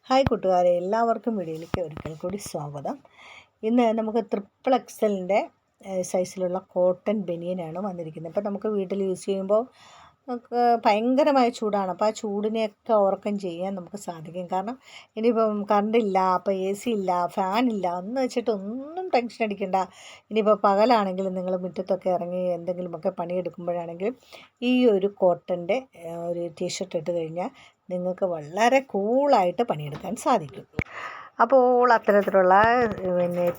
Hi കൂട്ടുകാരെ, എല്ലാവർക്കും വീഡിയോയിലേക്ക് ഒരിക്കൽ കൂടി സ്വാഗതം. ഇന്ന് നമുക്ക് ട്രിപ്പിൾ എക്സലിൻ്റെ സൈസിലുള്ള കോട്ടൺ ബനിയനാണ് വന്നിരിക്കുന്നത്. അപ്പോൾ നമുക്ക് വീട്ടിൽ യൂസ് ചെയ്യുമ്പോൾ നമുക്ക് ഭയങ്കരമായ ചൂടാണ്. അപ്പോൾ ആ ചൂടിനെയൊക്കെ ഓവർകം ചെയ്യാൻ നമുക്ക് സാധിക്കും. കാരണം ഇനിയിപ്പം കറണ്ടില്ല, അപ്പോൾ AC ഇല്ല, ഫാനില്ല എന്ന് വെച്ചിട്ട് ഒന്നും ടെൻഷൻ അടിക്കണ്ട. ഇനിയിപ്പോൾ പകലാണെങ്കിലും നിങ്ങൾ മുറ്റത്തൊക്കെ ഇറങ്ങി എന്തെങ്കിലുമൊക്കെ പണിയെടുക്കുമ്പോഴാണെങ്കിലും ഈ ഒരു കോട്ടൻ്റെ ഒരു ടീഷർട്ട് ഇട്ട് കഴിഞ്ഞാൽ നിങ്ങൾക്ക് വളരെ കൂളായിട്ട് പണിയെടുക്കാൻ സാധിക്കും. അപ്പോൾ അത്തരത്തിലുള്ള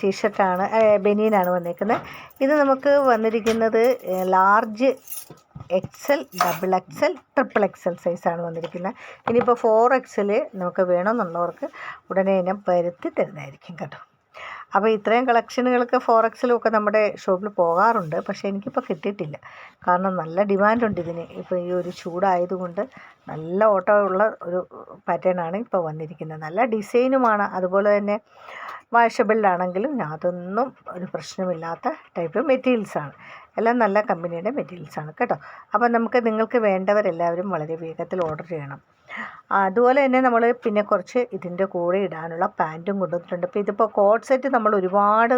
ടീഷർട്ടാണ് ബനിയനാണ് വന്നിരിക്കുന്നത്. ഇത് നമുക്ക് വന്നിരിക്കുന്നത് large XL, double XL, triple XL സൈസാണ് വന്നിരിക്കുന്നത്. ഇനിയിപ്പോൾ 4XL നമുക്ക് വേണമെന്നുള്ളവർക്ക് ഉടനെ തന്നെ വരുത്തി തരുന്നതായിരിക്കും കേട്ടോ. അപ്പോൾ ഇത്രയും കളക്ഷനുകൾക്ക് 4XL ഒക്കെ നമ്മുടെ ഷോപ്പിൽ പോകാറുണ്ട്. പക്ഷേ എനിക്കിപ്പോൾ കിട്ടിയിട്ടില്ല. കാരണം നല്ല ഡിമാൻഡുണ്ട് ഇതിന്. ഇപ്പോൾ ഈ ഒരു ചൂടായതുകൊണ്ട് നല്ല ഓട്ടമുള്ള ഒരു പാറ്റേണാണ് ഇപ്പോൾ വന്നിരിക്കുന്നത്. നല്ല ഡിസൈനുമാണ്. അതുപോലെ തന്നെ വാഷബിളാണെങ്കിലും അതൊന്നും ഒരു പ്രശ്നമില്ലാത്ത ടൈപ്പ് മെറ്റീരിയൽസാണ്. എല്ലാം നല്ല കമ്പനിയുടെ മെറ്റീരിയൽസാണ് കേട്ടോ. അപ്പോൾ നിങ്ങൾക്ക് വേണ്ടവരെല്ലാവരും വളരെ വേഗത്തിൽ ഓർഡർ ചെയ്യണം. അതുപോലെ തന്നെ നമ്മൾ പിന്നെ കുറച്ച് ഇതിൻ്റെ കൂടെ ഇടാനുള്ള പാൻറ്റും കൊണ്ടുവന്നിട്ടുണ്ട്. അപ്പോൾ ഇതിപ്പോൾ കോട്ട് സെറ്റ് നമ്മൾ ഒരുപാട്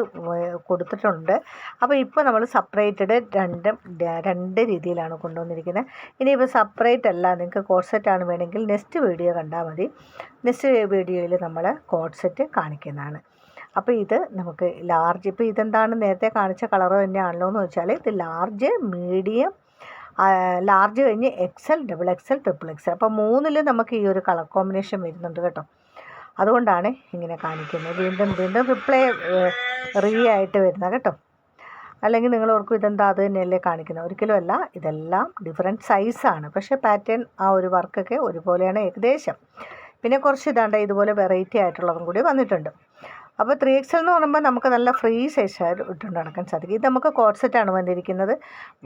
കൊടുത്തിട്ടുണ്ട്. അപ്പോൾ ഇപ്പോൾ നമ്മൾ സെപ്പറേറ്റഡ് രണ്ട് രീതിയിലാണ് കൊണ്ടുവന്നിരിക്കുന്നത്. ഇനിയിപ്പോൾ സെപ്പറേറ്റ് അല്ല, നിങ്ങൾക്ക് കോട്ട് സെറ്റാണ് വേണമെങ്കിൽ നെക്സ്റ്റ് വീഡിയോ കണ്ടാൽ മതി. നെക്സ്റ്റ് വീഡിയോയിൽ നമ്മൾ കോട്ട് സെറ്റ് കാണിക്കുന്നതാണ്. അപ്പോൾ ഇത് നമുക്ക് ലാർജ്, ഇപ്പോൾ ഇതെന്താണ് നേരത്തെ കാണിച്ച കളർ തന്നെയാണല്ലോ എന്ന് വെച്ചാൽ ഇത് ലാർജ്, മീഡിയം, ലാർജ് കഴിഞ്ഞ് XL, double XL, triple XL. അപ്പോൾ മൂന്നിൽ നമുക്ക് ഈ ഒരു കളർ കോമ്പിനേഷൻ വരുന്നുണ്ട് കേട്ടോ. അതുകൊണ്ടാണ് ഇങ്ങനെ കാണിക്കുന്നത്. വീണ്ടും റീ ആയിട്ട് വരുന്നത് കേട്ടോ. അല്ലെങ്കിൽ നിങ്ങൾ ഓർക്കും ഇതെന്താ അത് തന്നെയല്ലേ കാണിക്കുന്നത്. ഒരിക്കലും അല്ല, ഇതെല്ലാം ഡിഫറെൻറ്റ് സൈസാണ്. പക്ഷേ പാറ്റേൺ ആ ഒരു വർക്കൊക്കെ ഒരുപോലെയാണ് ഏകദേശം. പിന്നെ കുറച്ച് ഇതുപോലെ വെറൈറ്റി ആയിട്ടുള്ളതും കൂടി വന്നിട്ടുണ്ട്. അപ്പോൾ 3XL എന്ന് പറയുമ്പോൾ നമുക്ക് നല്ല ഫ്രീ സൈസായിട്ട് ഇട്ടുകൊണ്ട് നടക്കാൻ സാധിക്കും. ഇത് നമുക്ക് കോട്ട് സെറ്റാണ് വന്നിരിക്കുന്നത്.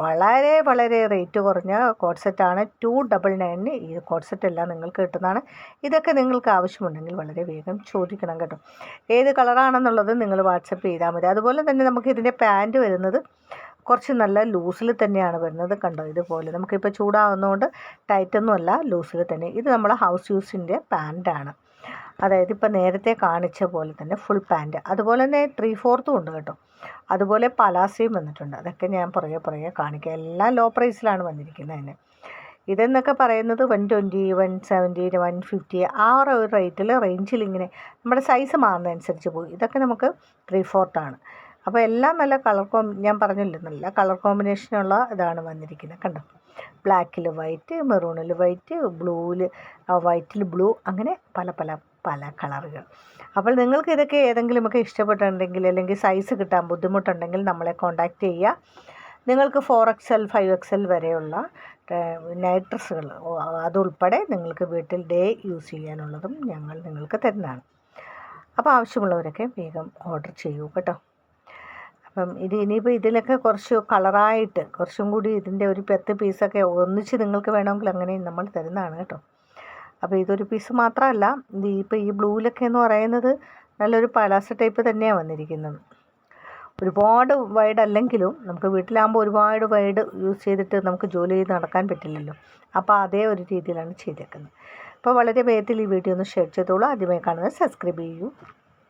വളരെ വളരെ റേറ്റ് കുറഞ്ഞ കോട്ട് സെറ്റാണ്. 299 ഈ കോട്ട് സെറ്റ് എല്ലാം നിങ്ങൾക്ക് കിട്ടുന്നതാണ്. ഇതൊക്കെ നിങ്ങൾക്ക് ആവശ്യമുണ്ടെങ്കിൽ വളരെ വേഗം ചോദിക്കണം കേട്ടോ. ഏത് കളറാണെന്നുള്ളത് നിങ്ങൾ വാട്സപ്പ് ചെയ്താൽ മതി. അതുപോലെ തന്നെ നമുക്ക് ഇതിൻ്റെ പാൻറ്റ് വരുന്നത് കുറച്ച് നല്ല ലൂസിൽ തന്നെയാണ് വരുന്നത്. കണ്ടോ, ഇതുപോലെ നമുക്കിപ്പോൾ ചൂടാവുന്നതുകൊണ്ട് ടൈറ്റൊന്നും അല്ല, ലൂസിൽ തന്നെ. ഇത് നമ്മൾ ഹൗസ് യൂസിൻ്റെ പാൻറ്റാണ്. അതായത് ഇപ്പോൾ നേരത്തെ കാണിച്ച പോലെ തന്നെ ഫുൾ പാൻറ്റ്. അതുപോലെ തന്നെ 3/4 ഉണ്ട് കേട്ടോ. അതുപോലെ പലാസയും വന്നിട്ടുണ്ട്. അതൊക്കെ ഞാൻ പുറകെ കാണിക്കാം. എല്ലാം ലോ പ്രൈസിലാണ് വന്നിരിക്കുന്നത് തന്നെ. ഇതെന്നൊക്കെ പറയുന്നത് 120, 170, 150 ആ ഒരു റേഞ്ചിൽ ഇങ്ങനെ നമ്മുടെ സൈസ് മാറുന്നതനുസരിച്ച് പോകും. ഇതൊക്കെ നമുക്ക് 3/4 ആണ്. അപ്പോൾ എല്ലാം നല്ല ഞാൻ പറഞ്ഞില്ലേ, നല്ല കളർ കോമ്പിനേഷനുള്ള ഇതാണ് വന്നിരിക്കുന്നത്. കണ്ടോ, ബ്ലാക്കിൽ വൈറ്റ്, മെറൂണിൽ വൈറ്റ്, വൈറ്റിൽ ബ്ലൂ, അങ്ങനെ പല കളറുകൾ. അപ്പോൾ നിങ്ങൾക്ക് ഇതൊക്കെ ഏതെങ്കിലുമൊക്കെ ഇഷ്ടപ്പെട്ടിട്ടുണ്ടെങ്കിൽ അല്ലെങ്കിൽ സൈസ് കിട്ടാൻ ബുദ്ധിമുട്ടുണ്ടെങ്കിൽ നമ്മളെ കോൺടാക്റ്റ് ചെയ്യുക. നിങ്ങൾക്ക് 4XL, 5XL വരെയുള്ള നൈറ്റ് ഡ്രസ്സുകൾ അതുൾപ്പെടെ നിങ്ങൾക്ക് വീട്ടിൽ ഡേ യൂസ് ചെയ്യാനുള്ളതും ഞങ്ങൾ നിങ്ങൾക്ക് തരുന്നതാണ്. അപ്പോൾ ആവശ്യമുള്ളവരൊക്കെ വേഗം ഓർഡർ ചെയ്യൂ കേട്ടോ. അപ്പം ഇനിയിപ്പോൾ ഇതിലൊക്കെ കുറച്ച് കളറായിട്ട് കുറച്ചും കൂടി ഇതിൻ്റെ ഒരു 10 പീസൊക്കെ ഒന്നിച്ച് നിങ്ങൾക്ക് വേണമെങ്കിൽ അങ്ങനെയും നമ്മൾ തരുന്നതാണ് കേട്ടോ. അപ്പോൾ ഇതൊരു പീസ് മാത്രമല്ല, ഇപ്പോൾ ഈ ബ്ലൂവിലൊക്കെ എന്ന് പറയുന്നത് നല്ലൊരു പലാസ ടൈപ്പ് തന്നെയാണ് വന്നിരിക്കുന്നത്. ഒരുപാട് വൈഡ് അല്ലെങ്കിലും നമുക്ക് വീട്ടിലാകുമ്പോൾ ഒരുപാട് വൈഡ് യൂസ് ചെയ്തിട്ട് നമുക്ക് ജോലി ചെയ്ത് നടക്കാൻ പറ്റില്ലല്ലോ. അപ്പോൾ അതേ ഒരു രീതിയിലാണ് ചെയ്തേക്കുന്നത്. അപ്പോൾ വളരെ വേഗത്തിൽ ഈ വീഡിയോ ഒന്ന് ഷെയർ ചെയ്തോളൂ. ആദ്യമായി കാണുന്നത് സബ്സ്ക്രൈബ് ചെയ്യൂ.